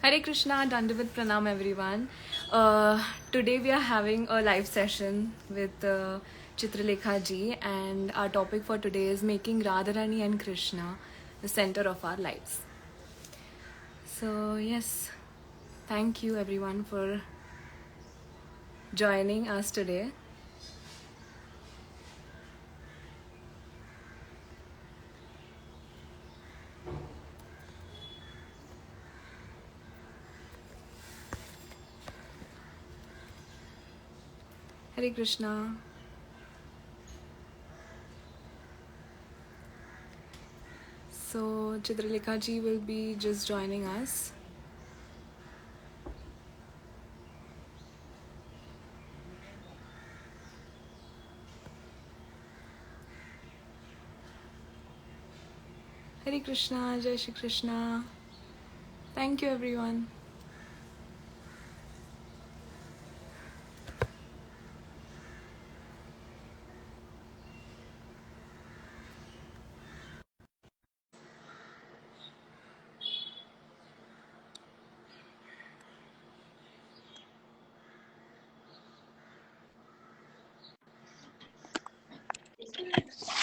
Hare Krishna, Dandavat Pranam everyone. Today we are having a live session with Chitralekha ji, and our topic for today is making Radharani and Krishna the center of our lives. So yes, thank you everyone for joining us today. Hare Krishna. So Chitralekha ji will be just joining us. Hare Krishna, Jai Shri Krishna. Thank you everyone.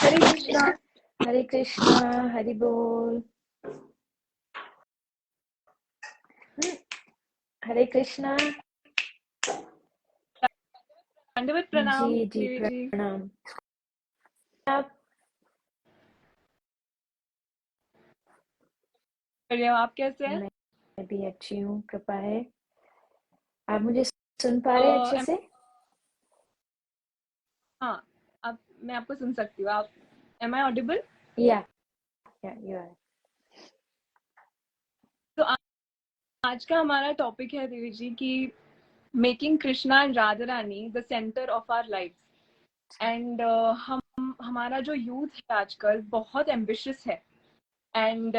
हरे कृष्णा हरे कृष्णा हरि बोल। हरे कृष्णा। दंडवत प्रणाम जी जी देवी जी। प्रणाम। आप बढ़िया, आप कैसे हैं? मैं भी अच्छी हूँ, कृपा है। आप मुझे सुन पा रहे हैं अच्छे से? हाँ, आप मैं आपको सुन सकती हूँ। आप am I audible? Yeah you are. तो आज का हमारा टॉपिक है देवी जी की making Krishna and Radha Rani the centre of our life. And हम हमारा जो यूथ है आजकल बहुत एम्बिशियस है। एंड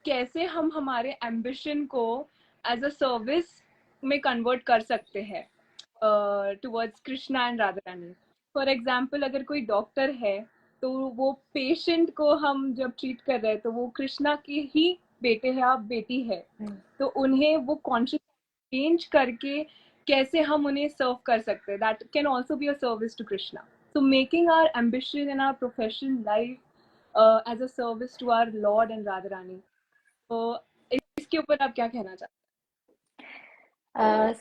कैसे हम हमारे एम्बिशन को एज अ सर्विस में कन्वर्ट कर सकते हैं towards Krishna and Radha Rani. For example, अगर कोई डॉक्टर है तो वो पेशेंट को हम जब ट्रीट कर रहे हैं तो वो कृष्णा की ही बेटे है, आप बेटी है, तो उन्हें वो कॉन्शियस चेंज करके कैसे हम उन्हें सर्व कर सकते हैं, that can also be a service to Krishna. So making our ambition in our profession life as a service to our Lord and Radharani. तो इसके ऊपर आप क्या कहना चाहते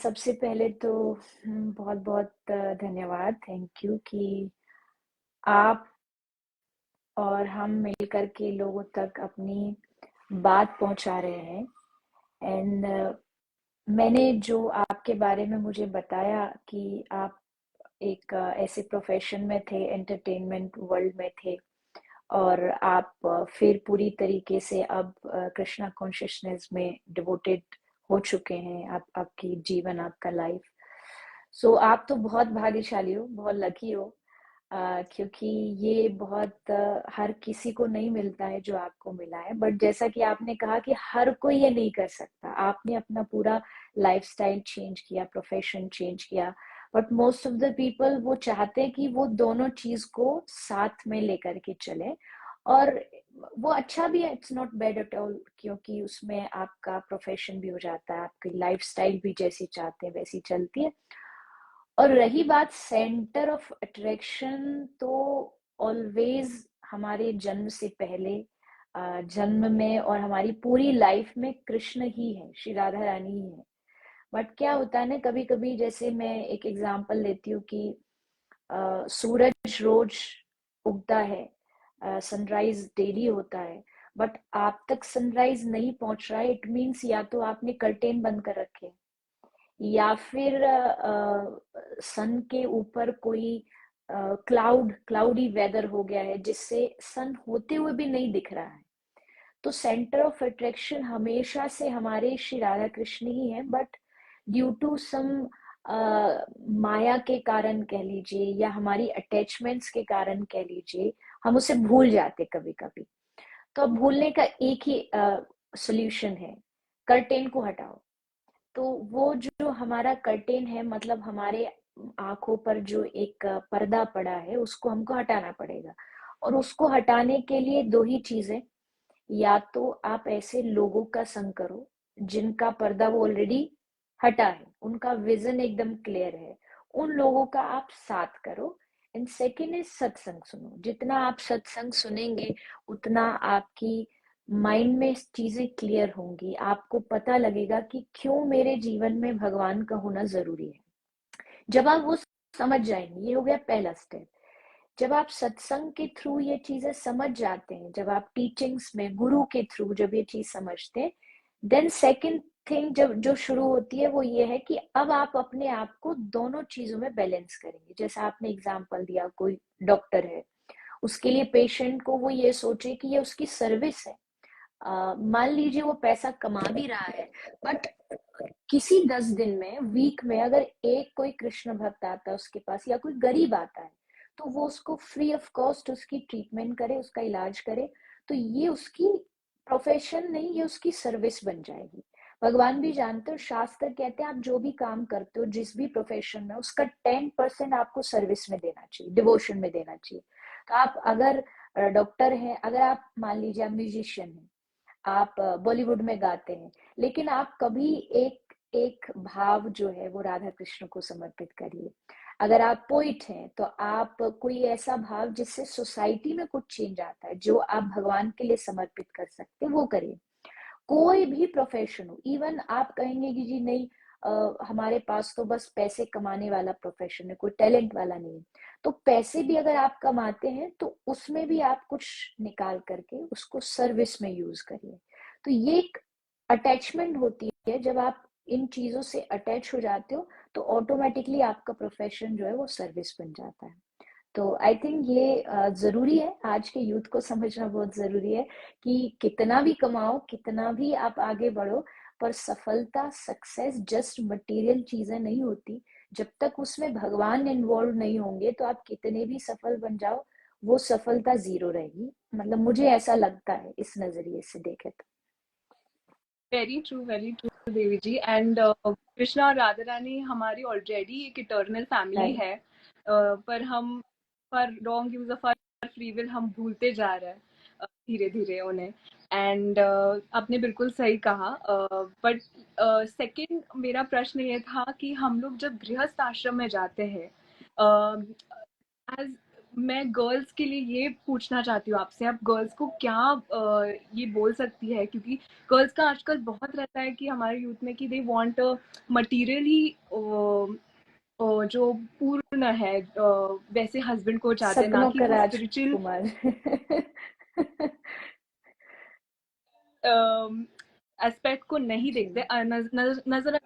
सबसे पहले तो बहुत बहुत धन्यवाद, थैंक यू कि आप और हम मिलकर के लोगों तक अपनी बात पहुंचा रहे हैं। एंड मैंने जो आपके बारे में मुझे बताया कि आप एक ऐसे प्रोफेशन में थे, एंटरटेनमेंट वर्ल्ड में थे, और आप फिर पूरी तरीके से अब कृष्णा कॉन्शियसनेस में डिवोटेड हो चुके हैं। आप आपकी जीवन, आपका लाइफ। सो आप तो बहुत भाग्यशाली हो, बहुत लकी हो, क्योंकि ये बहुत हर किसी को नहीं मिलता है जो आपको मिला है। बट जैसा कि आपने कहा कि हर कोई ये नहीं कर सकता, आपने अपना पूरा लाइफस्टाइल चेंज किया, प्रोफेशन चेंज किया। But most of the people वो चाहते हैं कि वो दोनों चीज को साथ में लेकर के चले, और वो अच्छा भी है, it's not bad at all, क्योंकि उसमें आपका प्रोफेशन भी हो जाता है, आपकी लाइफस्टाइल भी जैसी चाहते हैं वैसी चलती है। और रही बात सेंटर ऑफ अट्रैक्शन, तो ऑलवेज हमारे जन्म से पहले, जन्म में और हमारी पूरी लाइफ में कृष्ण ही है, श्री राधा रानी ही है। बट क्या होता है ना, कभी कभी, जैसे मैं एक एग्जांपल लेती हूँ कि सूरज रोज उगता है, सनराइज डेली होता है, बट आप तक सनराइज नहीं पहुंच रहा है, इट मीन्स या तो आपने कर्टेन बंद कर रखे, या फिर सन के ऊपर कोई क्लाउडी वेदर हो गया है जिससे सन होते हुए भी नहीं दिख रहा है। तो सेंटर ऑफ अट्रैक्शन हमेशा से हमारे श्री राधा कृष्ण ही है, बट ड्यू टू सम माया के कारण कह लीजिए, या हमारी अटैचमेंट्स के कारण कह लीजिए, हम उसे भूल जाते कभी कभी। तो अब भूलने का एक ही सोल्यूशन है, कर्टेन को हटाओ। तो वो जो हमारा कर्टेन है, मतलब हमारे आंखों पर जो एक पर्दा पड़ा है, उसको हमको हटाना पड़ेगा। और उसको हटाने के लिए दो ही चीजें, या तो आप ऐसे लोगों का संग करो जिनका पर्दा वो ऑलरेडी हटा है, उनका विजन एकदम क्लियर है, उन लोगों का आप साथ करो। एंड सेकेंड इज सत्संग सुनो। जितना आप सत्संग सुनेंगे उतना आपकी माइंड में चीजें क्लियर होंगी, आपको पता लगेगा कि क्यों मेरे जीवन में भगवान का होना जरूरी है। जब आप वो समझ जाएंगे, ये हो गया पहला स्टेप। जब आप सत्संग के थ्रू ये चीजें समझ जाते हैं, जब आप टीचिंग्स में गुरु के थ्रू जब ये चीज समझते हैं, देन सेकंड थिंग जब जो शुरू होती है वो ये है कि अब आप अपने आप को दोनों चीजों में बैलेंस करेंगे। जैसा आपने एग्जांपल दिया, कोई डॉक्टर है, उसके लिए पेशेंट को वो ये सोचे कि ये उसकी सर्विस है। मान लीजिए वो पैसा कमा भी रहा है, बट किसी 10 दिन में, वीक में अगर एक कोई कृष्ण भक्त आता है उसके पास, या कोई गरीब आता है, तो वो उसको फ्री ऑफ कॉस्ट उसकी ट्रीटमेंट करे, उसका इलाज करे, तो ये उसकी प्रोफेशन नहीं, ये उसकी सर्विस बन जाएगी। भगवान भी जानते हो, शास्त्र कहते हैं आप जो भी काम करते हो, जिस भी प्रोफेशन में, उसका 10% आपको सर्विस में देना चाहिए, डिवोशन में देना चाहिए। तो आप अगर डॉक्टर हैं, अगर आप मान लीजिए आप म्यूजिशियन हैं, आप बॉलीवुड में गाते हैं, लेकिन आप कभी एक एक भाव जो है वो राधा कृष्ण को समर्पित करिए। अगर आप पोइट हैं तो आप कोई ऐसा भाव जिससे सोसाइटी में कुछ चेंज आता है, जो आप भगवान के लिए समर्पित कर सकते हैं, वो करिए। कोई भी प्रोफेशन हो, इवन आप कहेंगे कि जी नहीं, हमारे पास तो बस पैसे कमाने वाला प्रोफेशन है, कोई टैलेंट वाला नहीं, तो पैसे भी अगर आप कमाते हैं तो उसमें भी आप कुछ निकाल करके उसको सर्विस में यूज करिए। तो ये एक अटैचमेंट होती है, जब आप इन चीजों से अटैच हो जाते हो तो ऑटोमेटिकली आपका प्रोफेशन जो है वो सर्विस बन जाता है। तो आई थिंक ये जरूरी है, आज के यूथ को समझना बहुत जरूरी है कि कितना भी कमाओ, कितना भी आप आगे बढ़ो, पर सफलता, सक्सेस जस्ट मटेरियल चीजें नहीं होती। जब तक उसमें भगवान इन्वॉल्व नहीं होंगे तो आप कितने भी सफल बन जाओ, वो सफलता जीरो रहेगी। मतलब मुझे ऐसा लगता है इस नजरिए से देखे तो। Very true Devi ji. And Krishna और राधा रानी हमारी ऑलरेडी एक इटर्नल फैमिली राइट। है, पर हम पर wrong use of our free will हम भूलते जा रहे हैं धीरे धीरे उन्हें। एंड आपने बिल्कुल सही कहा। बट सेकंड मेरा प्रश्न ये था कि हम लोग जब गृहस्थ आश्रम में जाते हैं, एज मैं गर्ल्स के लिए ये पूछना चाहती हूँ आपसे, आप गर्ल्स को क्या ये बोल सकती है, क्योंकि गर्ल्स का आजकल बहुत रहता है कि हमारे यूथ में कि दे वांट मटीरियली जो पूर्ण है, वैसे हस्बैंड को चाहते हैं, ना सपनों कि का वो स्पिरिचुअल राजकुमार। एस्पेक्ट को नहीं जी। देखते, नजर।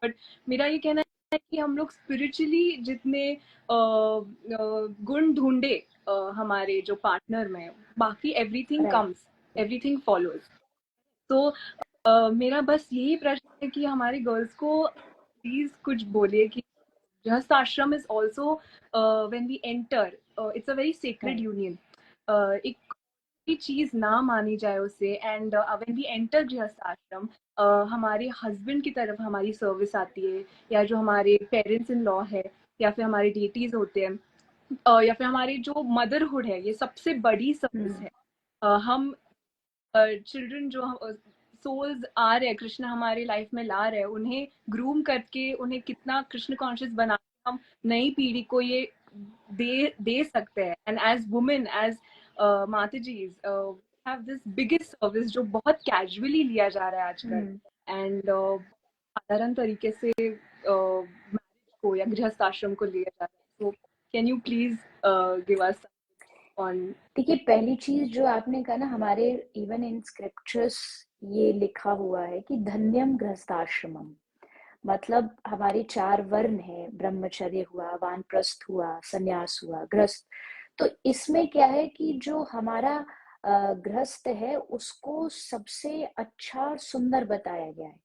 बट मेरा ये कहना है कि हम लोग स्पिरिचुअली जितने गुण ढूंढे हमारे जो पार्टनर में, बाकी everything right. Comes, everything follows. तो मेरा बस यही प्रश्न है कि हमारी गर्ल्स को प्लीज कुछ बोलिए कि गृहस्थ आश्रम is also, when we enter, it's a very sacred rite. Union. एक कोई चीज ना मानी जाए उसे। एंड व्हेन वी एंटर गृहस्थ आश्रम, हमारे हस्बैंड की तरफ हमारी सर्विस आती है, या जो हमारे पेरेंट्स इन लॉ है, या फिर हमारे डेटीज होते हैं, या फिर हमारी जो मदरहुड है, ये सबसे बड़ी सर्विस हम्म। है। हम चिल्ड्रन जो सोल्स आ रहे हैं, कृष्ण हमारे लाइफ में ला रहे हैं, उन्हें ग्रूम करके उन्हें कितना कृष्ण कॉन्शियस बना के हम नई पीढ़ी को ये दे सकते हैं। एंड एज वुमेन, एज माता जी हैव दिस बिगेस्ट सर्विस जो बहुत कैजुअली लिया जा रहा है आजकल। हम्म। एंड साधारण तरीके से मैरिज को या गृहस्थ आश्रम को लिया जा रहा है। So can you please give us on. देखिए, पहली चीज जो आपने कहा ना, हमारे इवन इन स्क्रिप्चर्स ये लिखा हुआ है कि धन्यम गृहस्थाश्रमम। मतलब हमारे 4 वर्ण है, ब्रह्मचर्य हुआ, वानप्रस्थ हुआ, संन्यास हुआ, गृहस्थ। तो इसमें क्या है कि जो हमारा गृहस्थ है उसको सबसे अच्छा और सुंदर बताया गया है।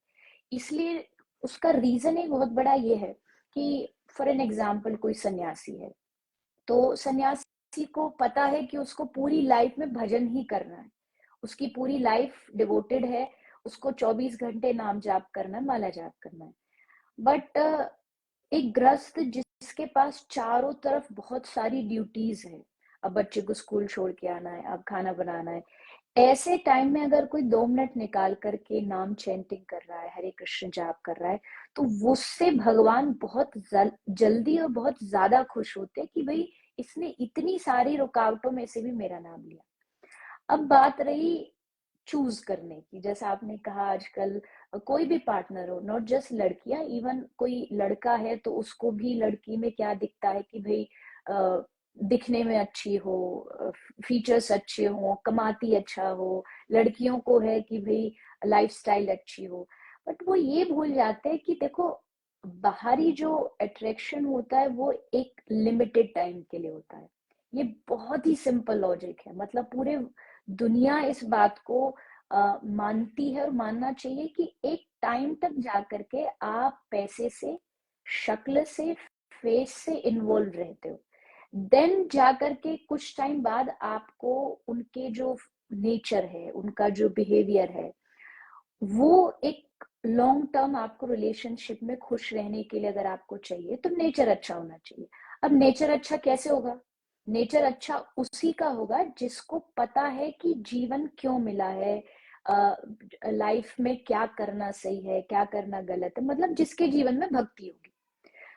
इसलिए उसका रीजन एक बहुत बड़ा ये है कि फॉर एन एग्जाम्पल कोई सन्यासी है, तो सन्यासी को पता है कि उसको पूरी लाइफ में भजन ही करना है, उसकी पूरी लाइफ डिवोटेड है, उसको 24 घंटे नाम जाप करना है, माला जाप करना है। बट एक गृहस्थ जिसके पास चारों तरफ बहुत सारी ड्यूटीज है, अब बच्चे को स्कूल छोड़ के आना है, अब खाना बनाना है, ऐसे टाइम में अगर कोई 2 मिनट निकाल करके नाम चैंटिंग कर रहा है, हरे कृष्ण जाप कर रहा है, तो उससे भगवान बहुत जल्दी और बहुत ज्यादा खुश होते हैं कि भाई इसने इतनी सारी रुकावटों में से भी मेरा नाम लिया। अब बात रही चूज करने की, जैसा आपने कहा आजकल कोई भी पार्टनर हो, नॉट जस्ट लड़कियां, इवन कोई लड़का है तो उसको भी लड़की में क्या दिखता है कि भाई दिखने में अच्छी हो, फीचर्स अच्छे हो, कमाती अच्छा हो। लड़कियों को है कि भाई लाइफस्टाइल अच्छी हो। बट वो ये भूल जाते हैं कि देखो, बाहरी जो अट्रैक्शन होता है वो एक लिमिटेड टाइम के लिए होता है। ये बहुत ही सिंपल लॉजिक है, मतलब पूरे दुनिया इस बात को मानती है और मानना चाहिए कि एक टाइम तक जाकर के आप पैसे से, शक्ल से, फेस से इन्वॉल्व रहते हो। देन जाकर के कुछ टाइम बाद आपको उनके जो नेचर है, उनका जो बिहेवियर है, वो एक लॉन्ग टर्म आपको रिलेशनशिप में खुश रहने के लिए अगर आपको चाहिए तो नेचर अच्छा होना चाहिए। अब नेचर अच्छा कैसे होगा? नेचर अच्छा उसी का होगा जिसको पता है कि जीवन क्यों मिला है, लाइफ में क्या करना सही है, क्या करना गलत है, मतलब जिसके जीवन में भक्ति होगी।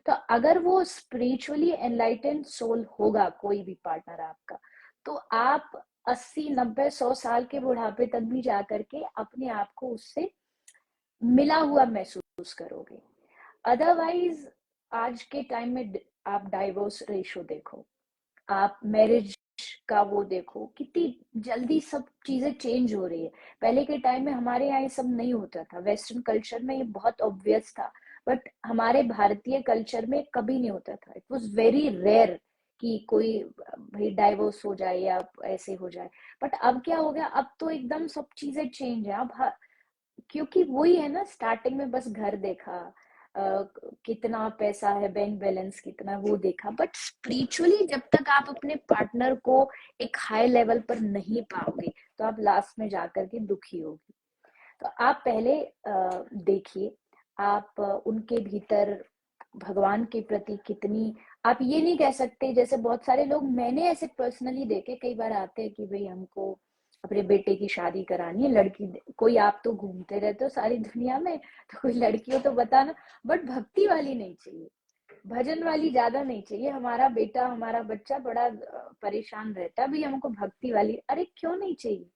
तो अगर वो स्पिरिचुअली एनलाइटेंड सोल होगा कोई भी पार्टनर आपका, तो आप 80 90 100 साल के बुढ़ापे तक भी जाकर के अपने आप को उससे मिला हुआ महसूस करोगे। अदरवाइज आज के टाइम में आप डाइवोर्स रेशो देखो, आप मैरिज का वो देखो, कितनी जल्दी सब चीजें चेंज हो रही है। पहले के टाइम में हमारे यहाँ ये सब नहीं होता था, वेस्टर्न कल्चर में ये बहुत ऑब्वियस था, बट हमारे भारतीय कल्चर में कभी नहीं होता था। इट वॉज वेरी रेयर कि कोई भाई डाइवोर्स हो जाए या ऐसे हो जाए। बट अब क्या हो गया, अब तो एकदम सब चीजें चेंज है। अब क्योंकि वही है ना, स्टार्टिंग में बस घर देखा, कितना पैसा है, बैंक बैलेंस कितना, वो देखा। बट स्पिरिचुअली जब तक आप अपने पार्टनर को एक हाई लेवल पर नहीं पाओगे तो आप लास्ट में जाकर के दुखी होगे। तो आप पहले देखिए, आप उनके भीतर भगवान के प्रति कितनी, आप ये नहीं कह सकते, जैसे बहुत सारे लोग मैंने ऐसे पर्सनली देखे कई बार आते हैं कि भाई हमको अपने बेटे की शादी करानी है, लड़की कोई, आप तो घूमते रहते हो सारी दुनिया में, तो कोई लड़की हो तो बताना, बट भक्ति वाली नहीं चाहिए, भजन वाली ज्यादा नहीं चाहिए। हमारा बेटा, हमारा बच्चा बड़ा परेशान रहता है, भाई हमको भक्ति वाली। अरे क्यों नहीं चाहिए?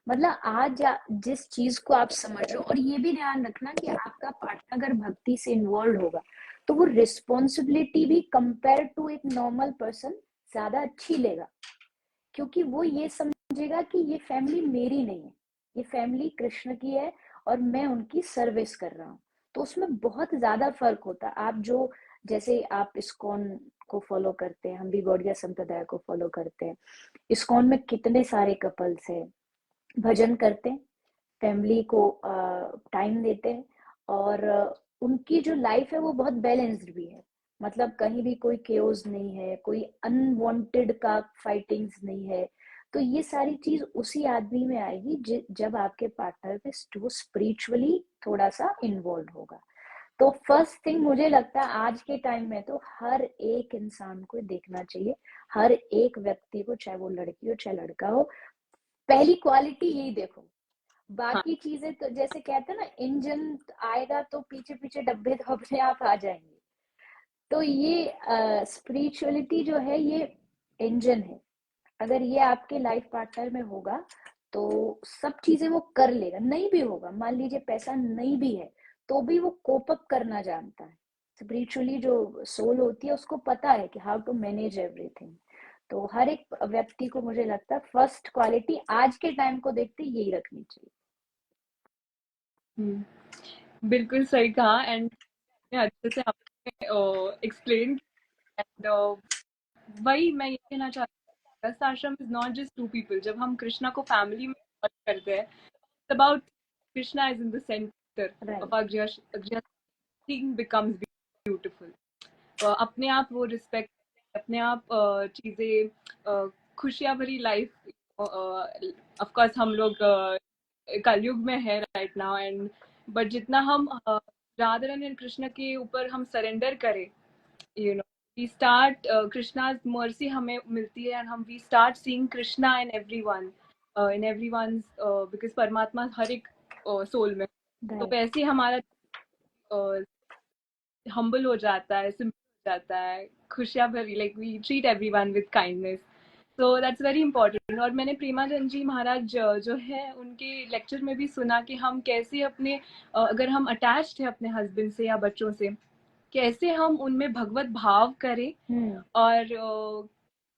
मतलब आज जिस चीज को आप समझो, और ये भी ध्यान रखना कि आपका पार्टनर अगर भक्ति से इन्वॉल्व होगा तो वो रिस्पॉन्सिबिलिटी भी कंपेयर टू एक नॉर्मल पर्सन ज्यादा अच्छी लेगा, क्योंकि वो ये समझेगा कि ये फैमिली मेरी नहीं है, ये फैमिली कृष्ण की है और मैं उनकी सर्विस कर रहा हूँ। तो उसमें बहुत ज्यादा फर्क होता है। आप जो, जैसे आप इस्कॉन को फॉलो करते हैं, हम भी गौड़िया संप्रदाय को फॉलो करते हैं, इस्कॉन में कितने सारे कपल्स हैं, भजन करते हैं, फैमिली को टाइम देते हैं, और उनकी जो लाइफ है वो बहुत बैलेंस्ड भी है। मतलब कहीं भी कोई केओस नहीं है, कोई अनवांटेड का फाइटिंग्स नहीं है। तो ये सारी चीज उसी आदमी में आएगी जब आपके पार्टनर में वो स्पिरिचुअली थोड़ा सा इन्वॉल्व होगा। तो फर्स्ट थिंग मुझे लगता है आज के टाइम में तो हर एक इंसान को देखना चाहिए, हर एक व्यक्ति को, चाहे वो लड़की हो चाहे लड़का हो, पहली क्वालिटी यही देखो। हाँ। बाकी चीजें तो जैसे कहते हैं ना, इंजन आएगा तो पीछे पीछे डब्बे तो अपने आप आ जाएंगे। तो ये स्पिरिचुअलिटी जो है ये इंजन है। अगर ये आपके लाइफ पार्टनर में होगा तो सब चीजें वो कर लेगा। नहीं भी होगा, मान लीजिए पैसा नहीं भी है, तो भी वो कोप अप करना जानता है। स्पिरिचुअली जो सोल होती है उसको पता है कि हाउ टू मैनेज एवरीथिंग। तो हर एक व्यक्ति को मुझे लगता है फर्स्ट क्वालिटी आज के टाइम को देखते यही रखनी चाहिए। बिल्कुल सही कहा। एंड अच्छे से आपने एक्सप्लेन। एंड वही मैं ये कहना चाहती हूँ, गृहस्थ आश्रम is not just to people. जब हम कृष्णा को फैमिली में बात करते हैं, it's about Krishna is in the centre of right. Our grihastha. Thing becomes beautiful. अपने आप वो रिस्पेक्ट, अपने आप चीजें, खुशियां भरी लाइफ। ऑफ कोर्स हम लोग कलयुग में है राइट नाउ। एंड बट जितना हम राधा रानी एंड कृष्ण के ऊपर हम सरेंडर करें, you know, we start, Krishna's mercy हमें मिलती है, एंड हम we start seeing Krishna in everyone. In everyone's, because परमात्मा हर एक सोल में, तो राइट। वैसे हमारा हम्बल हो जाता है, सिंपल हो जाता है, खुशियाँ भरी, like we treat everyone with kindness, so that's very important. और मैंने प्रेमानंद जी महाराज जो है उनके लेक्चर में भी सुना कि हम कैसे अपने अगर हम अटैच्ड हैं अपने हस्बैंड से या बच्चों से, कैसे हम उनमें भगवत भाव करें और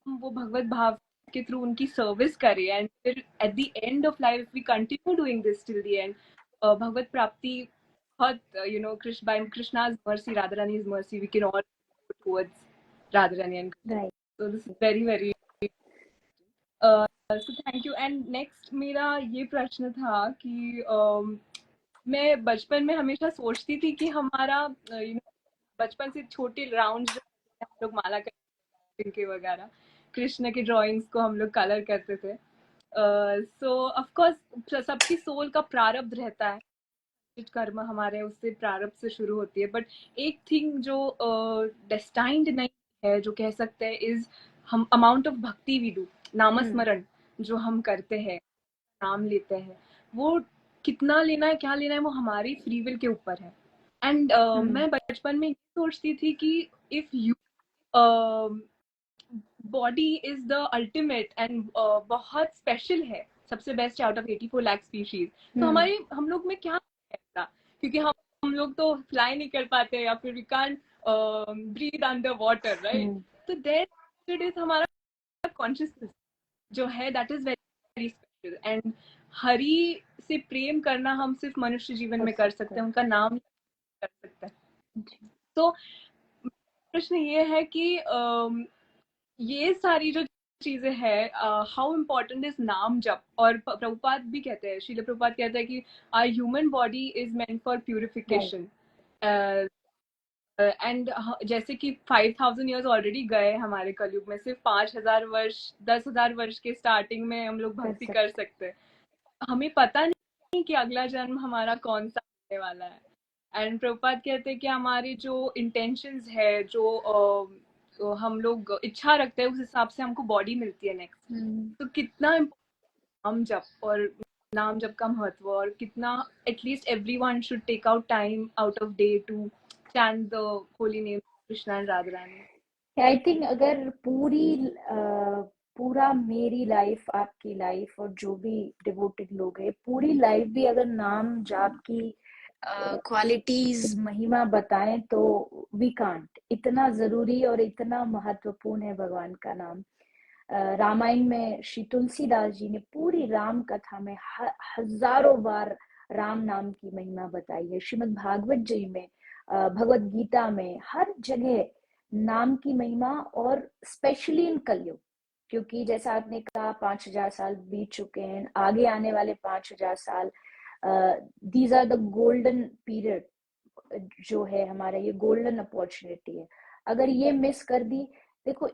वो भगवत भाव के थ्रू उनकी सर्विस करें, एंड फिर at the end of life we continue doing this till the end, भगवत प्राप्ति बहुत, you know, by Krishna's mercy, Radharani's mercy, we can all go towards Radharani and Krishna. Right. So this is very very so thank you. And next मेरा ये प्रश्न था कि मैं बचपन में हमेशा सोचती थी कि हमारा you know, बचपन से छोटे राउंड हम लोग माला करते के वगैरह, कृष्ण के ड्राइंग्स को हम लोग कलर करते थे। सो ऑफ कोर्स सबकी सोल का प्रारब्ध रहता है, कर्म हमारे उससे प्रारब्ध से शुरू होती है, बट एक थिंग जो डेस्टाइंड नहीं है, जो कह सकते हैं, इज हम अमाउंट ऑफ भक्ति वी डू, नामस्मरण जो हम करते हैं, नाम लेते हैं, वो कितना लेना है, क्या लेना है, वो हमारी फ्री विल के ऊपर है। एंड मैं बचपन में ये सोचती थी कि if you body is the ultimate and बहुत स्पेशल है, सबसे best out of 84 lakh species, तो हमारे हम लोग में क्या है ऐसा, क्योंकि हम लोग तो फ्लाई नहीं कर पाते या फिर we can't breathe under water, right? तो दैट इज हमारा कॉन्शियसनेस जो है, that is very special. And Hari से प्रेम करना हम सिर्फ मनुष्य जीवन में कर सकते हैं, उनका नाम कर सकते हैं। तो प्रश्न ये है कि ये सारी जो चीजें हैं, हाउ इम्पोर्टेंट इज नाम जप, और प्रभुपाद भी कहते हैं, श्रील प्रभुपाद कहते हैं कि our human body is meant for purification, and जैसे कि 5000 ईयर्स ऑलरेडी गए हमारे कलयुग में, सिर्फ 5000 वर्ष, 10,000 वर्ष के स्टार्टिंग में हम लोग भक्ति कर सकते हैं, हमें पता नहीं कि अगला जन्म हमारा कौन सा होने वाला है। एंड प्रभुपाद कहते हैं कि हमारे जो इंटेंशंस है, जो तो हम लोग इच्छा रखते हैं, उस हिसाब से हमको बॉडी मिलती है नेक्स्ट। तो कितना नाम जप और नाम जप का महत्व, और कितना at least everyone should take out time out of day to chant the holy name Krishna and Radha Rani. I think अगर पूरा मेरी लाइफ, आपकी लाइफ और जो भी डिवोटेड लोग हैं, पूरी लाइफ भी अगर नाम जाप की क्वालिटीज महिमा बताएं तो वी कांट। इतना जरूरी और इतना महत्वपूर्ण है भगवान का नाम। रामायण में श्री तुलसीदास जी ने पूरी राम कथा में हजारों बार राम नाम की महिमा बताई है। श्रीमद् भागवत जी में, भगवत गीता में, हर जगह नाम की महिमा, और स्पेशली इन कलयुग, क्योंकि जैसा आपने कहा 5000 साल बीत चुके हैं, आगे आने वाले 5000 साल, these are the golden period जो है हमारा, ये गोल्डन अपॉर्चुनिटी है। अगर ये मिस कर दी, देखो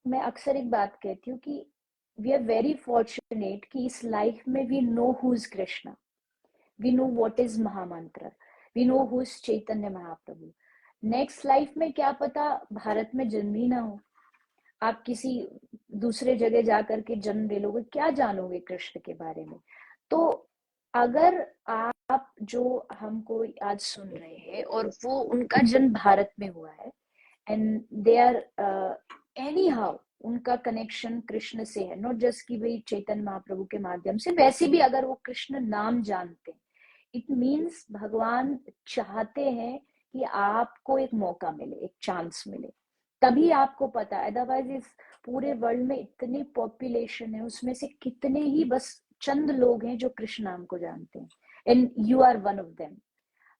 मैं अक्सर एक बात कहती हूँ कि वी आर वेरी फॉर्चुनेट कि इस लाइफ में we know who is Krishna, we know what is mahamantra, we know who is Chaitanya Mahaprabhu. Next life में क्या पता भारत में जन्म ही ना हो, आप किसी दूसरे जगह जाकर के जन्म ले लोगे, क्या जानोगे कृष्ण के बारे में। तो अगर आप जो हमको आज सुन रहे हैं और वो उनका जन्म भारत में हुआ है, and they are anyhow, उनका कनेक्शन कृष्ण से है, नॉट जस्ट कि भाई चैतन्य महाप्रभु के माध्यम से, वैसे भी अगर वो कृष्ण नाम जानते हैं, इट मीन्स भगवान चाहते हैं कि आपको एक मौका मिले, एक चांस मिले, तभी आपको पता। अदरवाइज इस पूरे वर्ल्ड में इतनी पॉपुलेशन है, उसमें से कितने ही बस चंद लोग हैं जो कृष्ण नाम को जानते हैं, and you are one of them.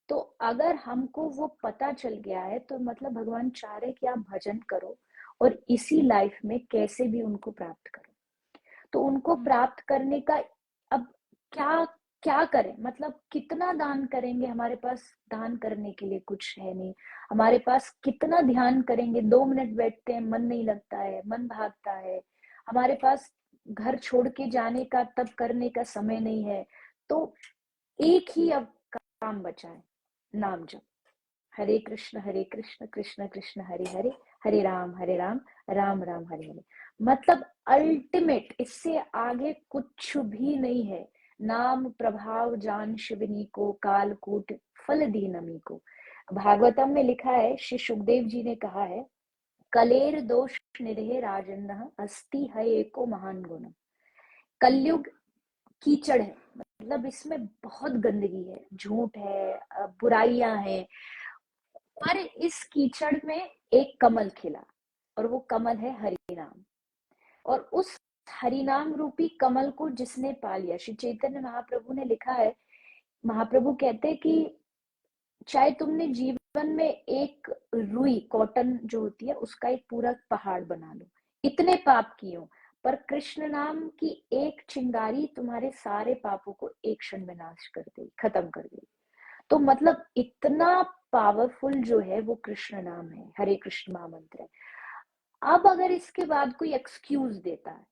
तो अगर हमको वो पता चल गया है, तो मतलब भगवान चाह रहे कि आप भजन करो और इसी लाइफ में कैसे भी उनको प्राप्त करो। तो उनको प्राप्त करने का अब क्या क्या करें, मतलब कितना दान करेंगे, हमारे पास दान करने के लिए कुछ है नहीं, हमारे पास कितना ध्यान करेंगे, 2 मिनट बैठते हैं मन नहीं लगता है, मन भागता है, हमारे पास घर छोड़ के जाने का तब करने का समय नहीं है। तो एक ही अब काम बचा है, नाम जप। हरे कृष्ण कृष्ण कृष्ण हरे हरे, हरे राम राम राम हरे हरे। मतलब अल्टीमेट, इससे आगे कुछ भी नहीं है। नाम प्रभाव जान शिवनी को, कालकूट फल दीनमी को। भागवतम में लिखा है, श्री सुखदेव जी ने कहा है, कलेर दोष निरहे राजन्नः अस्ति है एको महान गुण। कलयुग कीचड़ है, मतलब इसमें बहुत गंदगी है, झूठ है, बुराइयां हैं, पर इस कीचड़ में एक कमल खिला, और वो कमल है हरि नाम। और उस हरिनाम रूपी कमल को जिसने पा लिया, श्री चैतन्य महाप्रभु ने लिखा है, महाप्रभु कहते हैं कि चाहे तुमने जीवन में एक रुई कॉटन जो होती है उसका एक पूरा पहाड़ बना लो, इतने पाप किए हो, पर कृष्ण नाम की एक चिंगारी तुम्हारे सारे पापों को एक क्षण में नाश कर देगी, खत्म कर देगी। तो मतलब इतना पावरफुल जो है वो कृष्ण नाम है, हरे कृष्ण महामंत्र है। अब अगर इसके बाद कोई एक्सक्यूज देता है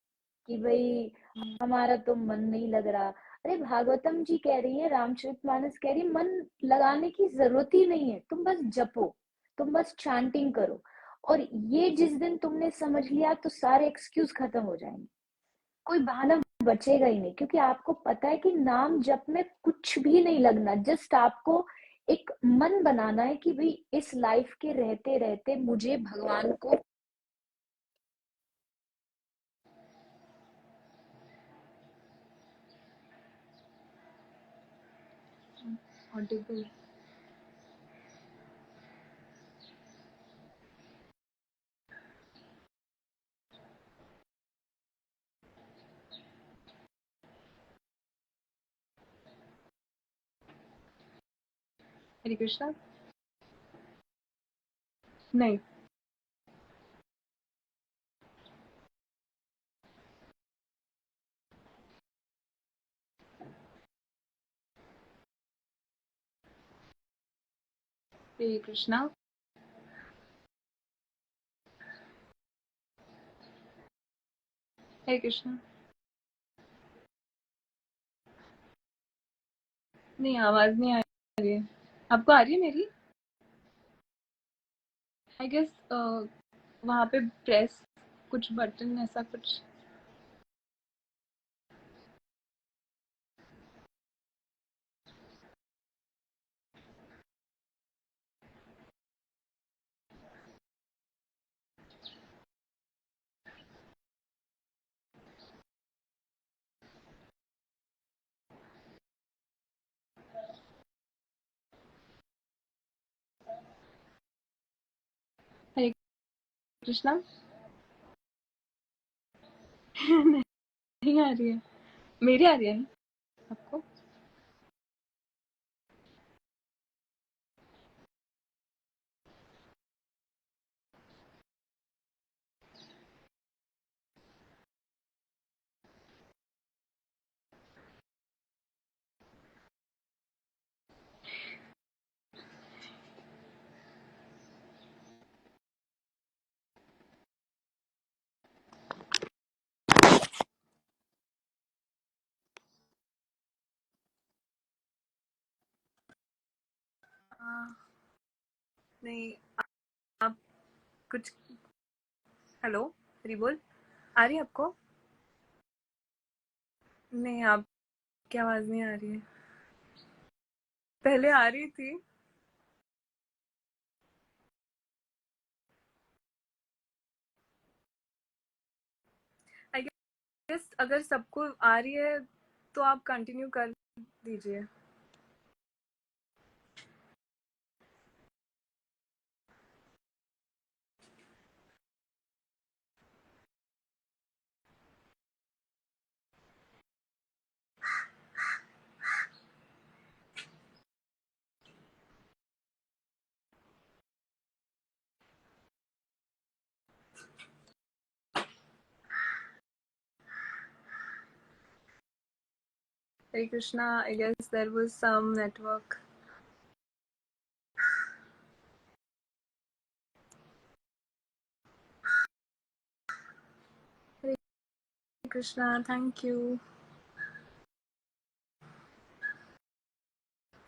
कि भाई हमारा तो मन नहीं लग रहा, अरे भागवतम जी कह रही है, रामचरितमानस कह रही है, मन लगाने की जरूरत ही नहीं है, तुम बस जपो, तुम बस चैंटिंग करो। और ये जिस दिन तुमने समझ लिया तो सारे एक्सक्यूज खत्म हो जाएंगे, कोई बहाना बचेगा ही नहीं, क्योंकि आपको पता है कि नाम जप में कुछ भी नहीं लगना, जस्ट आपको एक मन बनाना है कि भाई इस लाइफ के रहते रहते मुझे भगवान को ऑडिबल। हरे कृष्णा। नहीं। हरे कृष्णा। हरे कृष्णा। नहीं, आवाज नहीं आ रही है। आपको आ रही है मेरी? आई गेस वहां पे प्रेस कुछ बटन ऐसा कुछ। हरे कृष्णा। नहीं आ रही है। मेरी आ रही है ना आपको? नहीं। आप कुछ। हेलो। हरी बोल। आ रही है आपको? नहीं, आपकी आवाज नहीं आ रही है। पहले आ रही थी। आई गेस अगर सबको आ रही है तो आप कंटिन्यू कर दीजिए। Hare Krishna. I guess there was some network. Hare Krishna. Thank you.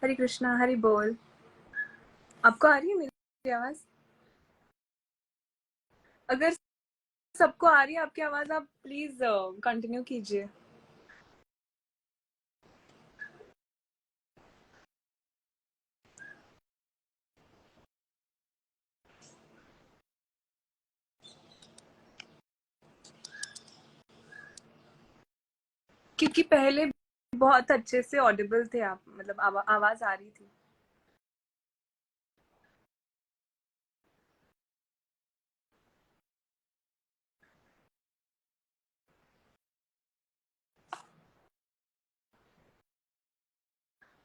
Hare Krishna. Hari बोल। आपको आ रही है मेरी आवाज? अगर सबको आ रही है आपकी आवाज, आप प्लीज कंटिन्यू कीजिए। क्योंकि पहले बहुत अच्छे से ऑडिबल थे आप, मतलब आवाज आ रही थी।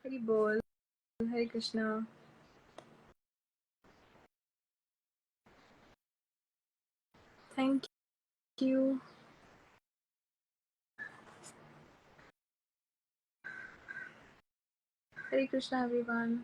हरि बोल, Hare Krishna. Thank you. Hare Krishna everyone.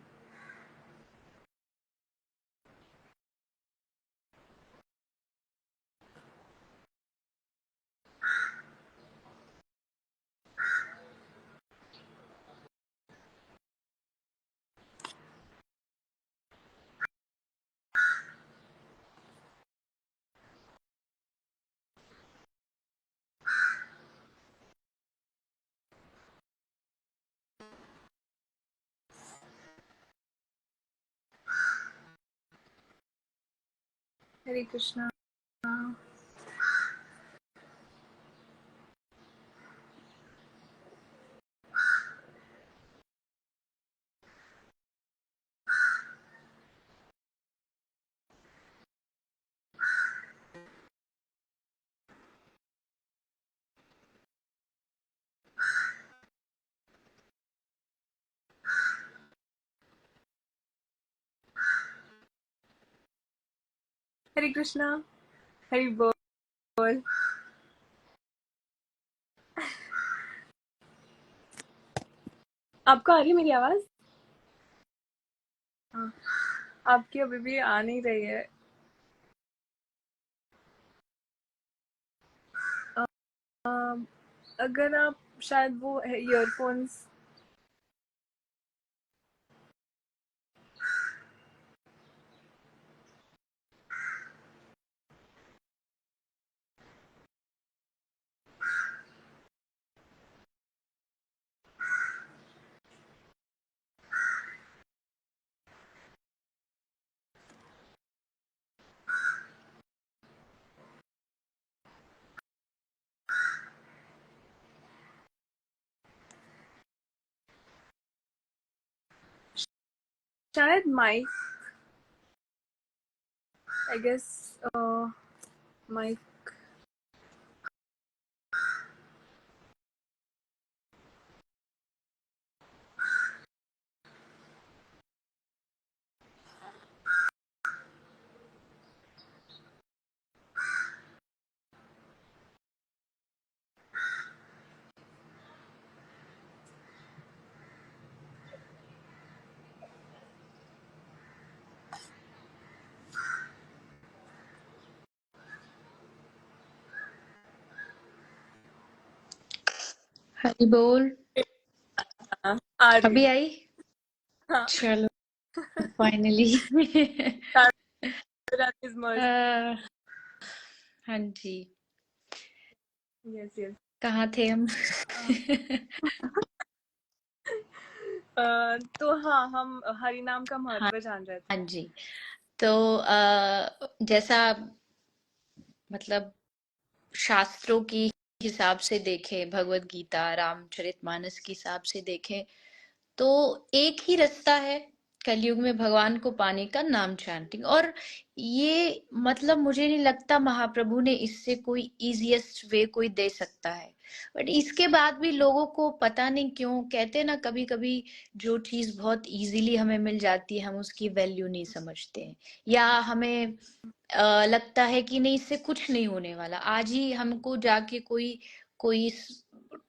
Hare Krishna. Hare Krishna. Hari बोल। आपको आ रही है मेरी आवाज? हाँ, आपकी अभी भी आ नहीं रही है। अगर आप शायद वो ईयरफोन्स। शायद माइक, आई गेस माइक। हरी बोल। हाँ, आ रही अभी है। आई। हाँ। चलो फाइनली। हाँ जी। Yes yes. कहाँ थे हम? तो हाँ, हम हरि नाम का हाँ। महत्व जान रहे हाँ थे। जी। तो जैसा मतलब शास्त्रों की हिसाब से देखें, भगवत गीता, रामचरितमानस के हिसाब से देखें, तो एक ही रास्ता है कलयुग में भगवान को पाने का, नाम चैंटिंग। और ये मतलब मुझे नहीं लगता महाप्रभु ने इससे कोई इजीएस्ट वे कोई दे सकता है। बट इसके बाद भी लोगों को पता नहीं क्यों, कहते हैं ना, कभी कभी जो चीज बहुत इजीली हमें मिल जाती है हम उसकी वैल्यू नहीं समझते हैं, या हमें लगता है कि नहीं इससे कुछ नहीं होने वाला। आज ही हमको जाके कोई कोई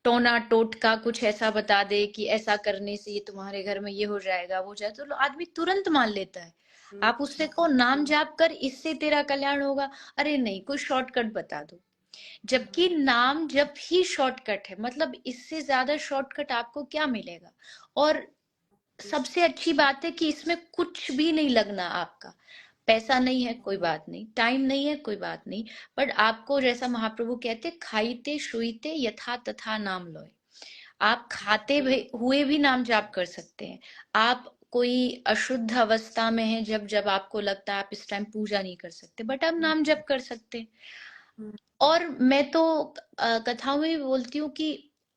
टोना टोटका कुछ ऐसा बता दे कि ऐसा करने से ये तुम्हारे घर में ये हो जाएगा, वो जाए, तो आदमी तुरंत मान लेता है। आप उससे को नाम जाप कर इससे तेरा कल्याण होगा, अरे नहीं कोई शॉर्टकट बता दो। जबकि नाम जब ही शॉर्टकट है, मतलब इससे ज्यादा शॉर्टकट आपको क्या मिलेगा। और सबसे अच्छी बात है कि इसमें कुछ भी नहीं लगना आपका। पैसा नहीं है कोई बात नहीं, टाइम नहीं है कोई बात नहीं, बट आपको जैसा महाप्रभु कहते, खाइते शुइते यथा तथा नाम लोए। आप खाते हुए भी नाम जाप कर सकते हैं। आप कोई अशुद्ध अवस्था में है, जब जब आपको लगता है आप इस टाइम पूजा नहीं कर सकते, बट आप नाम जप कर सकते हैं। और मैं तो कथाओं में भी बोलती हूँ कि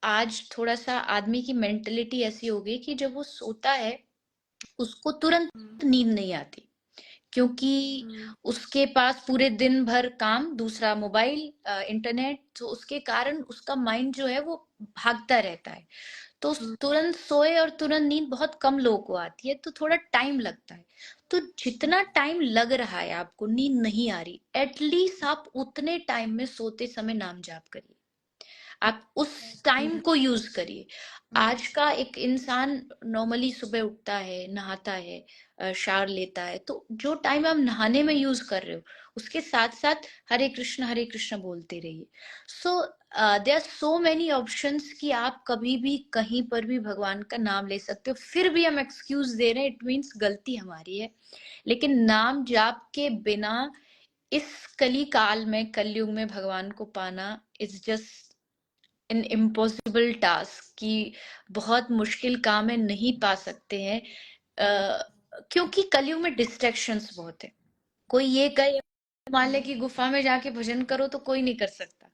आज थोड़ा सा आदमी की मेंटेलिटी ऐसी हो गई कि जब वो सोता है उसको तुरंत नींद नहीं आती, क्योंकि उसके पास पूरे दिन भर काम, दूसरा मोबाइल, इंटरनेट, तो उसके कारण उसका माइंड जो है वो भागता रहता है। तो तुरंत सोए और तुरंत नींद बहुत कम लोगों को आती है, तो थोड़ा टाइम लगता है। तो जितना टाइम लग रहा है आपको नींद नहीं आ रही, एटलीस्ट आप उतने टाइम में सोते समय नाम जाप करिए, आप उस टाइम को यूज करिए। आज का एक इंसान नॉर्मली सुबह उठता है, नहाता है, शावर लेता है, तो जो टाइम आप नहाने में यूज कर रहे हो उसके साथ साथ हरे कृष्ण बोलते रहिए। So there are so many options कि आप कभी भी कहीं पर भी भगवान का नाम ले सकते हो। फिर भी हम एक्सक्यूज दे रहे हैं, इट मीन्स गलती हमारी है। लेकिन नाम जाप के बिना इस कली काल में, कलयुग में भगवान को पाना is just an impossible task, कि बहुत मुश्किल काम है, नहीं पा सकते हैं। क्योंकि कलयुग में डिस्ट्रैक्शंस बहुत है। कोई ये कहे हिमालय की गुफा में जाके भजन करो तो कोई नहीं कर सकता,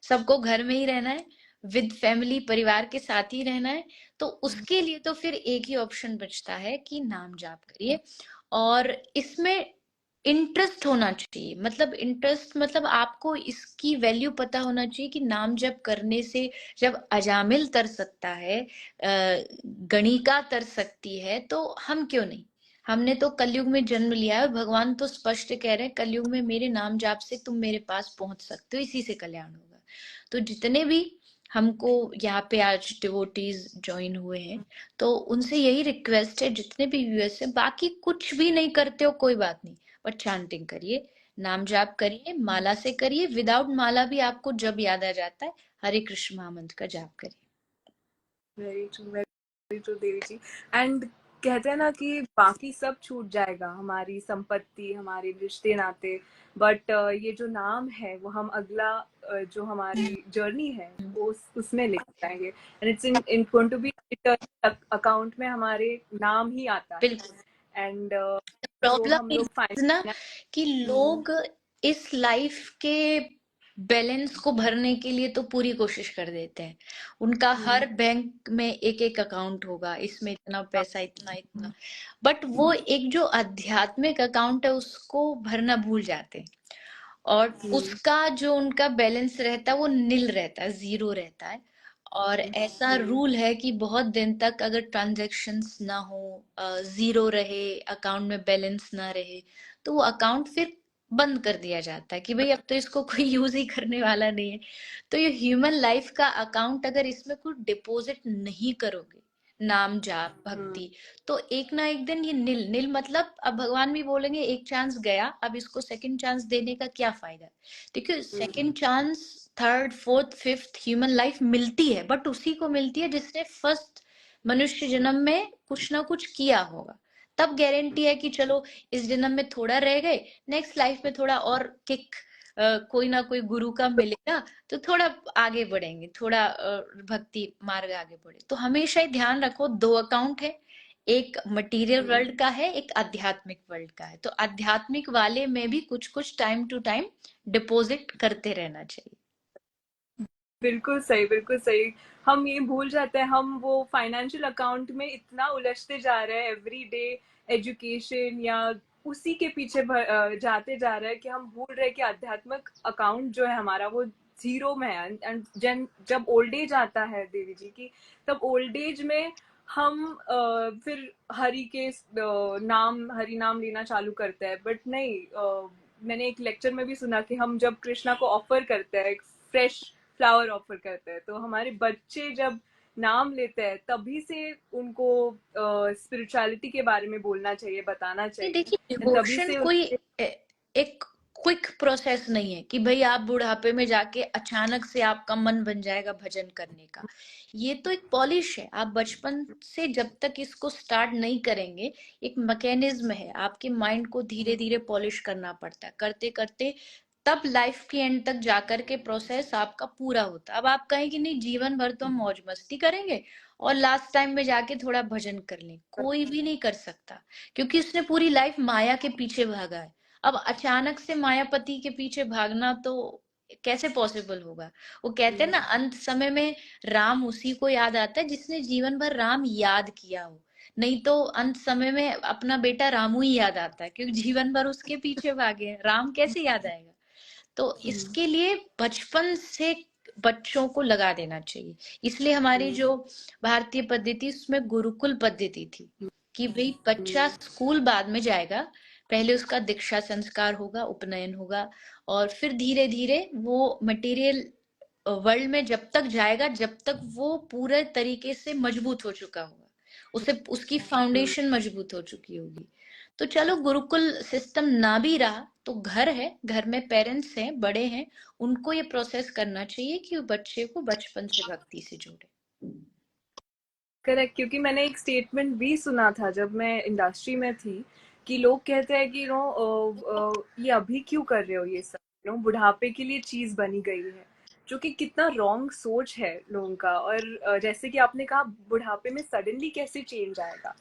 सबको घर में ही रहना है, विद फैमिली, परिवार के साथ ही रहना है। तो उसके लिए तो फिर एक ही ऑप्शन बचता है कि नाम जाप करिए। और इसमें इंटरेस्ट होना चाहिए, मतलब इंटरेस्ट मतलब आपको इसकी वैल्यू पता होना चाहिए कि नाम जप करने से जब अजामिल तर सकता है, गणिका तर सकती है, तो हम क्यों नहीं। हमने तो कलयुग में जन्म लिया है, भगवान तो स्पष्ट कह रहे हैं कलयुग में मेरे नाम जाप से तुम मेरे पास पहुंच सकते हो, इसी से कल्याण होगा। तो जितने भी हमको यहाँ पे आज डिवोटीज ज्वाइन हुए हैं, तो उनसे यही रिक्वेस्ट है, जितने भी व्यूअर्स है, बाकी कुछ भी नहीं करते हो कोई बात नहीं, बट चैंटिंग करिए, नाम जाप करिए, माला से करिए, विदाउट माला भी आपको जब याद आ जाता है हरे कृष्ण महामंत्र का जाप करिए। Very true Devi ji. And कहते हैं ना कि बाकी सब छूट जाएगा, हमारी संपत्ति, हमारे रिश्ते नाते, बट ये जो नाम है वो हम अगला जो हमारी जर्नी है वो उसमें लेके जाएंगे। And it's in going to be account में हमारे नाम ही आता है। एंड जो प्रॉब्लम हम लोग ना कि लोग इस लाइफ के बैलेंस को भरने के लिए तो पूरी कोशिश कर देते हैं, उनका हर बैंक में एक एक अकाउंट होगा, इसमें इतना पैसा, इतना इतना, बट वो एक जो आध्यात्मिक अकाउंट है उसको भरना भूल जाते हैं। और उसका जो उनका बैलेंस रहता है वो नील रहता है, जीरो रहता है। और ऐसा रूल है कि बहुत दिन तक अगर ट्रांजैक्शंस ना हो, जीरो रहे, अकाउंट में बैलेंस ना रहे, तो वो अकाउंट फिर बंद कर दिया जाता है कि भाई अब तो इसको कोई यूज ही करने वाला नहीं है। तो ये ह्यूमन लाइफ का अकाउंट, अगर इसमें कोई डिपॉजिट नहीं करोगे नाम जाप भक्ति, तो एक ना एक दिन ये नील नील, मतलब अब भगवान भी बोलेंगे एक चांस गया, अब इसको सेकंड चांस देने का क्या फायदा। देखिए second chance, third, fourth, fifth human life मिलती है, बट उसी को मिलती है जिसने फर्स्ट मनुष्य जन्म में कुछ ना कुछ किया होगा। तब गारंटी है कि चलो इस जन्म में थोड़ा रह गए, नेक्स्ट लाइफ में थोड़ा और किक कोई ना कोई गुरु का मिलेगा, तो थोड़ा आगे बढ़ेंगे, थोड़ा भक्ति मार्ग आगे बढ़े। तो हमेशा ही ध्यान रखो, दो अकाउंट है, एक मटेरियल वर्ल्ड का है, एक आध्यात्मिक वर्ल्ड का है। तो आध्यात्मिक वाले में भी कुछ कुछ टाइम टू टाइम डिपॉजिट करते रहना चाहिए। बिल्कुल सही, बिल्कुल सही। हम ये भूल जाते हैं, हम वो फाइनेंशियल अकाउंट में इतना उलझते जा रहे हैं, एवरी डे एजुकेशन या उसी के पीछे जाते जा रहे हैं कि हम भूल रहे हैं कि आध्यात्मिक अकाउंट जो है हमारा वो जीरो में है। एंड जब ओल्ड एज आता है देवी जी की, तब ओल्ड एज में हम फिर हरि के हरि नाम लेना चालू करते हैं। बट नहीं, मैंने एक लेक्चर में भी सुना कि हम जब कृष्णा को ऑफर करते हैं, एक फ्रेश फ्लावर ऑफर करते हैं, तो हमारे बच्चे जब नाम लेते हैं तभी से उनको स्पिरिचुअलिटी के बारे में बोलना चाहिए, बताना चाहिए। देखिए तभी डिवोशन से कोई एक क्विक प्रोसेस नहीं है कि भाई आप बुढ़ापे में जाके अचानक से आपका मन बन जाएगा भजन करने का। ये तो एक पॉलिश है, आप बचपन से जब तक इसको स्टार्ट नहीं करेंगे, एक मैकेनिज्म है, आपके माइंड को धीरे धीरे पॉलिश करना पड़ता है, करते करते तब लाइफ के एंड तक जाकर के प्रोसेस आपका पूरा होता है। अब आप कहें कि नहीं जीवन भर तो हम मौज मस्ती करेंगे और लास्ट टाइम में जाके थोड़ा भजन कर लें, कोई भी नहीं कर सकता, क्योंकि उसने पूरी लाइफ माया के पीछे भागा है। अब अचानक से मायापति के पीछे भागना तो कैसे पॉसिबल होगा। वो कहते हैं ना, अंत समय में राम उसी को याद आता है जिसने जीवन भर राम याद किया हो, नहीं तो अंत समय में अपना बेटा रामू ही याद आता है, क्योंकि जीवन भर उसके पीछे भागे हैं, राम कैसे याद आएगा। तो इसके लिए बचपन से बच्चों को लगा देना चाहिए। इसलिए हमारी जो भारतीय पद्धति उसमें गुरुकुल पद्धति थी कि भाई बच्चा स्कूल बाद में जाएगा, पहले उसका दीक्षा संस्कार होगा, उपनयन होगा, और फिर धीरे धीरे वो मटेरियल वर्ल्ड में जब तक जाएगा जब तक वो पूरे तरीके से मजबूत हो चुका होगा, उसे उसकी फाउंडेशन मजबूत हो चुकी होगी। तो चलो गुरुकुल सिस्टम ना भी रहा तो घर है, घर में पेरेंट्स हैं, बड़े हैं, उनको ये प्रोसेस करना चाहिए कि वो बच्चे को बचपन से भक्ति से जोड़े। करेक्ट, क्योंकि मैंने एक स्टेटमेंट भी सुना था जब मैं इंडस्ट्री में थी कि लोग कहते हैं कि ये अभी क्यों कर रहे हो ये सब, बुढ़ापे के लिए चीज बनी गई है, जो कि कितना रॉन्ग सोच है लोगों का। और जैसे कि आपने कहा बुढ़ापे में सडनली कैसे चेंज आएगा,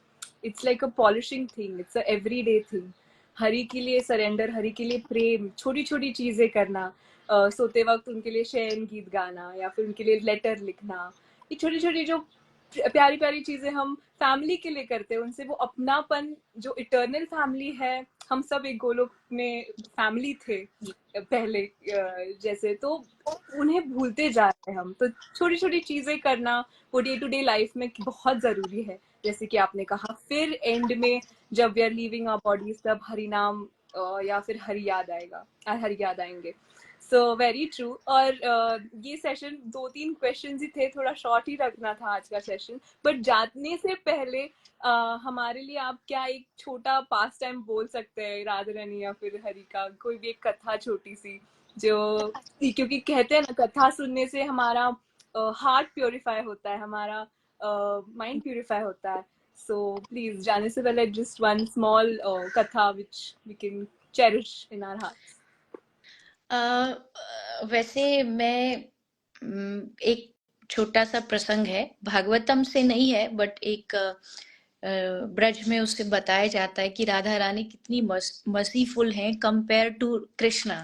it's like a polishing thing, it's a everyday thing. Hari के लिए सरेंडर, हरि के लिए प्रेम, छोटी छोटी चीजें करना, सोते वक्त उनके लिए शयन गीत गाना या फिर उनके लिए लेटर लिखना, ये छोटी छोटी जो प्यारी प्यारी चीजें हम फैमिली के लिए करते हैं, उनसे वो अपनापन जो इटर्नल फैमिली है, हम सब एक गोलोक में फैमिली थे पहले जैसे, तो उन्हें भूलते जा रहे हैं हम। तो छोटी छोटी चीजें करना वो डे टू डे लाइफ में बहुत जरूरी है, जैसे कि आपने कहा। फिर एंड में जब we are leaving our bodies तब हरि नाम या फिर हरि याद आएगा, हरि याद आएंगे। So very true. और ये सेशन 2-3 क्वेश्चन ही थे, थोड़ा शॉर्ट ही रखना था आज का सेशन। बट जाने से पहले हमारे लिए आप क्या एक छोटा पास टाइम बोल सकते हैं, राधा रानी या फिर हरि का कोई भी एक कथा छोटी सी, जो क्योंकि कहते हैं ना कथा सुनने से हमारा हार्ट प्योरीफाई होता है, हमारा माइंड प्योरीफाई होता है। सो प्लीज जाने से पहले जस्ट वन स्मॉल कथा which we can cherish in our hearts. वैसे मैं एक छोटा सा प्रसंग है, भागवतम से नहीं है, बट एक ब्रज में उससे बताया जाता है कि राधा रानी कितनी मर्सीफुल हैं कंपेयर टू कृष्णा।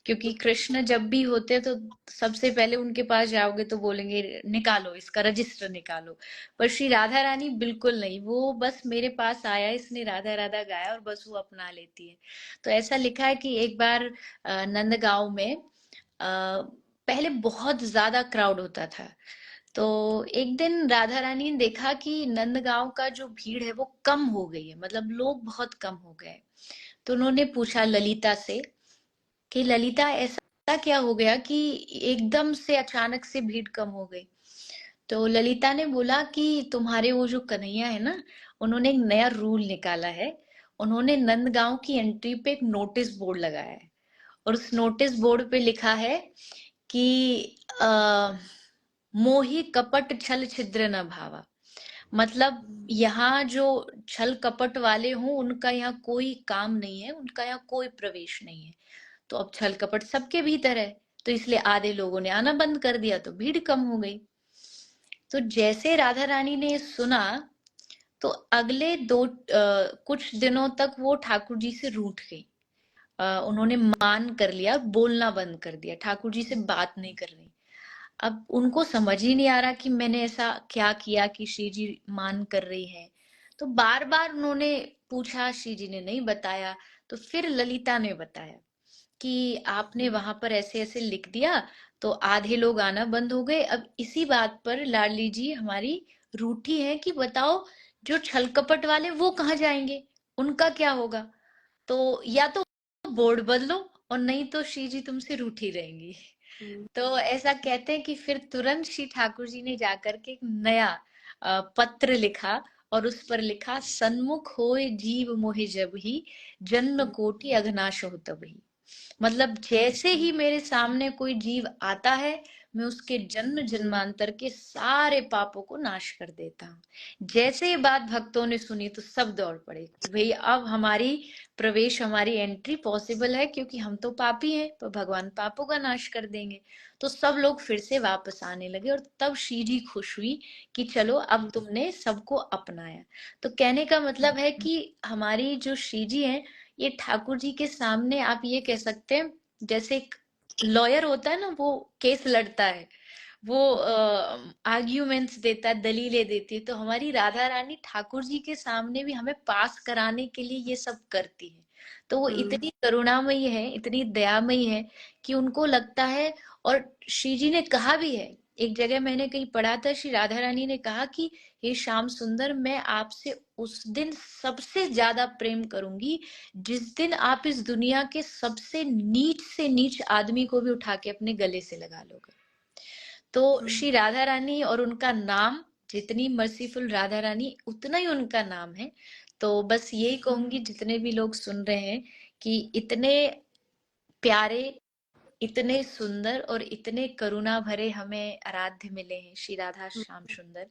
क्योंकि कृष्ण जब भी होते तो सबसे पहले उनके पास जाओगे तो बोलेंगे निकालो इसका रजिस्टर निकालो, पर श्री राधा रानी बिल्कुल नहीं, वो बस मेरे पास आया, इसने राधा राधा गाया और बस वो अपना लेती है। तो ऐसा लिखा है कि एक बार नंदगांव में पहले बहुत ज्यादा क्राउड होता था। तो एक दिन राधा रानी ने देखा कि नंदगांव का जो भीड़ है वो कम हो गई है, मतलब लोग बहुत कम हो गए। तो उन्होंने पूछा ललिता से कि ललिता ऐसा क्या हो गया कि एकदम से अचानक से भीड़ कम हो गई। तो ललिता ने बोला कि तुम्हारे वो जो कन्हैया है ना, उन्होंने एक नया रूल निकाला है। उन्होंने नंदगांव की एंट्री पे एक नोटिस बोर्ड लगाया है, और उस नोटिस बोर्ड पे लिखा है कि मोहि कपट छल छिद्र न भावा। मतलब यहाँ जो छल कपट वाले हों उनका यहाँ कोई काम नहीं है, उनका यहाँ कोई प्रवेश नहीं है। तो अब छल कपट सबके भीतर है, तो इसलिए आधे लोगों ने आना बंद कर दिया, तो भीड़ कम हो गई। तो जैसे राधा रानी ने सुना तो अगले कुछ दिनों तक वो ठाकुर जी से रूठ गई। उन्होंने मान कर लिया, बोलना बंद कर दिया, ठाकुर जी से बात नहीं कर रही। अब उनको समझ ही नहीं आ रहा कि मैंने ऐसा क्या किया कि श्री जी मान कर रही है। तो बार बार उन्होंने पूछा, श्री जी ने नहीं बताया। तो फिर ललिता ने बताया कि आपने वहां पर ऐसे ऐसे लिख दिया तो आधे लोग आना बंद हो गए। अब इसी बात पर लाडली जी हमारी रूठी है कि बताओ जो छल कपट वाले वो कहाँ जाएंगे, उनका क्या होगा। तो या तो बोर्ड बदलो और नहीं तो श्री जी तुमसे रूठी रहेंगी। तो ऐसा कहते हैं कि फिर तुरंत श्री ठाकुर जी ने जाकर के एक नया पत्र लिखा, और उस पर लिखा, सन्मुख होए जीव मोहि जब ही जन्म कोटि अघनाश हो तब ही। मतलब जैसे ही मेरे सामने कोई जीव आता है, मैं उसके जन्म जन्मांतर के सारे पापों को नाश कर देता हूँ। जैसे ये बात भक्तों ने सुनी तो सब दौड़ पड़े कि भाई अब हमारी प्रवेश, हमारी एंट्री पॉसिबल है, क्योंकि हम तो पापी हैं, तो भगवान पापों का नाश कर देंगे। तो सब लोग फिर से वापस आने लगे, और तब श्री जी खुश हुई कि चलो अब तुमने सबको अपनाया। तो कहने का मतलब है कि हमारी जो श्री जी है, ये ठाकुर जी के सामने आप ये कह सकते हैं, जैसे एक लॉयर होता है ना, वो केस लड़ता है, वो आर्ग्यूमेंट्स देता है, दलीलें देती है, तो हमारी राधा रानी ठाकुर जी के सामने भी हमें पास कराने के लिए ये सब करती है। तो वो इतनी करुणामयी है, इतनी दयामयी है कि उनको लगता है। और श्री जी ने कहा भी है, एक जगह मैंने कहीं पढ़ा था, श्री राधा रानी ने कहा कि हे श्याम सुंदर, मैं आपसे उस दिन सबसे ज्यादा प्रेम करूंगी जिस दिन आप इस दुनिया के सबसे नीच से नीच आदमी को भी उठा के अपने गले से लगा लोगे। तो श्री राधा रानी और उनका नाम, जितनी मर्सीफुल राधा रानी उतना ही उनका नाम है। तो बस यही कहूंगी जितने भी लोग सुन रहे हैं कि इतने प्यारे, इतने सुंदर और इतने करुणा भरे हमें आराध्य मिले हैं श्री राधा श्याम सुंदर।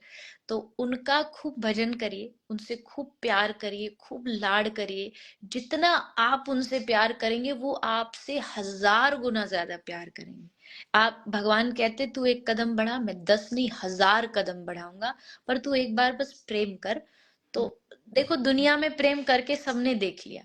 तो उनका खूब भजन करिए, उनसे खूब प्यार करिए, खूब लाड करिए। जितना आप उनसे प्यार करेंगे वो आपसे 1000 गुना ज्यादा प्यार करेंगे। आप, भगवान कहते तू एक कदम बढ़ा, मैं 10 नहीं 1000 कदम बढ़ाऊंगा, पर तू एक बार बस प्रेम कर। तो देखो, दुनिया में प्रेम करके सबने देख लिया,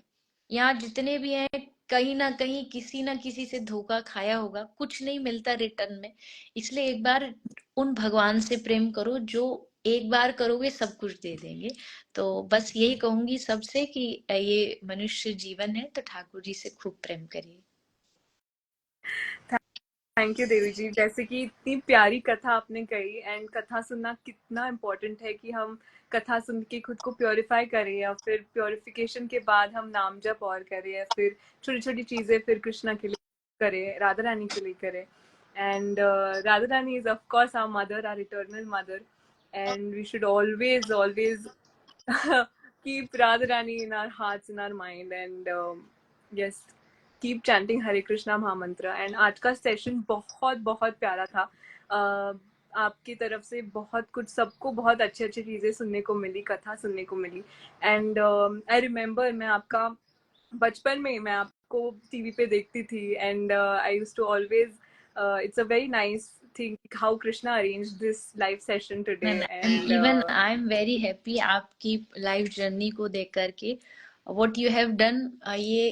यहाँ जितने भी हैं कहीं ना कहीं किसी ना किसी से धोखा खाया होगा, कुछ नहीं मिलता रिटर्न में। इसलिए एक बार उन भगवान से प्रेम करो जो एक बार करोगे सब कुछ दे देंगे। तो बस यही कहूंगी सबसे कि ये मनुष्य जीवन है, तो ठाकुर जी से खूब प्रेम करिए। थैंक यू देवी जी, जैसे कि इतनी प्यारी कथा आपने कही, एंड कथा सुनना कितना इम्पोर्टेंट है कि हम कथा सुन के खुद को प्योरीफाई करें, या फिर प्योरिफिकेशन के बाद हम नाम जप और करें, या फिर छोटी छोटी चीजें फिर कृष्णा के लिए करें, राधा रानी के लिए करें। And Radha Rani is of course our mother, our eternal mother, and we should always always keep Radha Rani in our hearts, in our mind, and yes, keep chanting Hare Krishna महामंत्र। एंड आज का सेशन बहुत बहुत प्यारा था। आपकी तरफ से बहुत कुछ, सबको बहुत अच्छी अच्छी चीजें सुनने को मिली, कथा सुनने को मिली। एंड आई रिमेम्बर, मैं आपका बचपन में मैं आपको टीवी पे देखती थी, and I used to always, it's a very nice thing how Krishna arranged this live session today, and even I am very happy आपकी लाइफ जर्नी को देख करके, व्हाट यू हैव डन। ये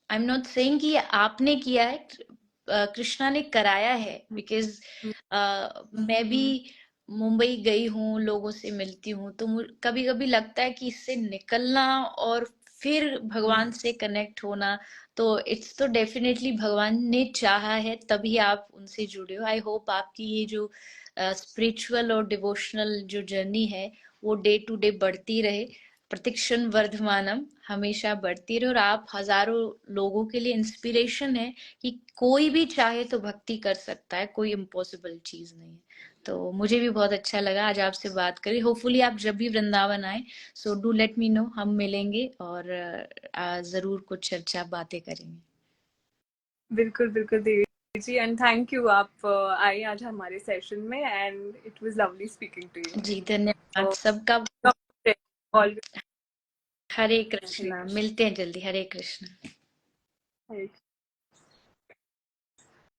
आई एम नॉट सेइंग कि आपने किया है, कृष्णा ने कराया है। बिकॉज मैं भी मुंबई गई हूँ, लोगों से मिलती हूँ, तो कभी कभी लगता है कि इससे निकलना और फिर भगवान से कनेक्ट होना, तो इट्स तो डेफिनेटली भगवान ने चाहा है, तभी आप उनसे जुड़े हो। आई होप आपकी ये जो स्पिरिचुअल और डिवोशनल जो जर्नी है वो डे टू डे बढ़ती रहे, प्रतिक्षण वर्धमानम, हमेशा बढ़ती रहे, और आप हजारों लोगों के लिए इंस्पिरेशन है कि कोई भी चाहे तो भक्ति कर सकता है, कोई इम्पॉसिबल चीज नहीं है। तो मुझे भी बहुत अच्छा लगा आज आपसे बात करी। होपफुली आप जब भी वृंदावन आए, so do let me know, हम मिलेंगे और जरूर कुछ चर्चा बातें करेंगे। बिल्कुल बिल्कुल Devi ji, and thank you, आप आए आज हमारे सेशन में, and it was lovely speaking to you. जी धन्यवाद सबका। हरे कृष्णा, मिलते हैं जल्दी। हरे कृष्णा।